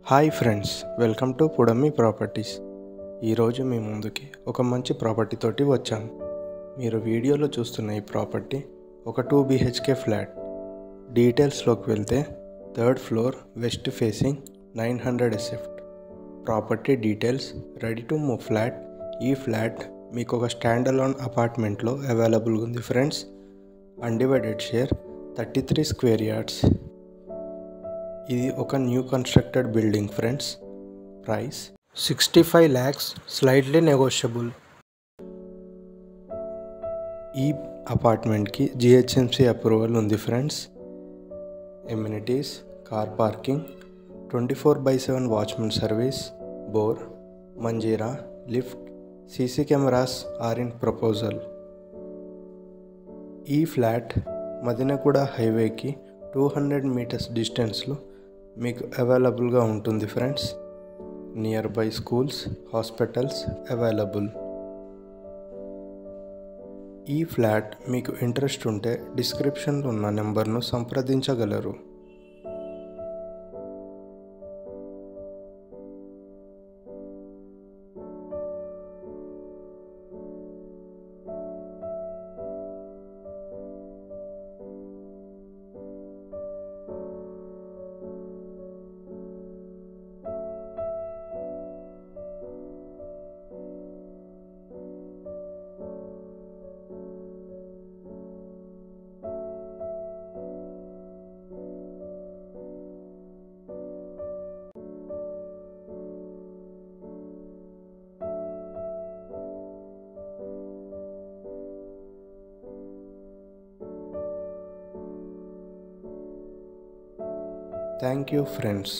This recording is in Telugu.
హాయ్ ఫ్రెండ్స్, వెల్కమ్ టు పుడమి ప్రాపర్టీస్. ఈరోజు మీ ముందుకి ఒక మంచి ప్రాపర్టీ తోటి వచ్చాను. మీరు వీడియోలో చూస్తున్న ఈ ప్రాపర్టీ ఒక 2 BHK ఫ్లాట్. డీటెయిల్స్లోకి వెళ్తే third floor, west facing, 900 SF. Property details, ready to move flat. ఈ ఫ్లాట్ మీకు ఒక స్టాండ్ అలోన్ అపార్ట్మెంట్లో అవైలబుల్గా ఉంది friends. Undivided share 33 square yards. ఇది ఒక new constructed building friends. Price 65 lakhs, slightly negotiable. ఈ అపార్ట్మెంట్కి GHMC అప్రూవల్ ఉంది friends. Amenities, car parking, 24/7 watchman service, bore, Manjira, lift, CC cameras are in proposal. ఈ ఫ్లాట్ మదినగూడ హైవేకి 200 మీటర్స్ డిస్టెన్స్లో మీకు అవైలబుల్గా ఉంటుంది friends. Near by schools, hospitals available. ఈ ఫ్లాట్ మీకు ఇంట్రెస్ట్ ఉంటే డిస్క్రిప్షన్లో ఉన్న నెంబర్ను సంప్రదించగలరు. Thank you friends.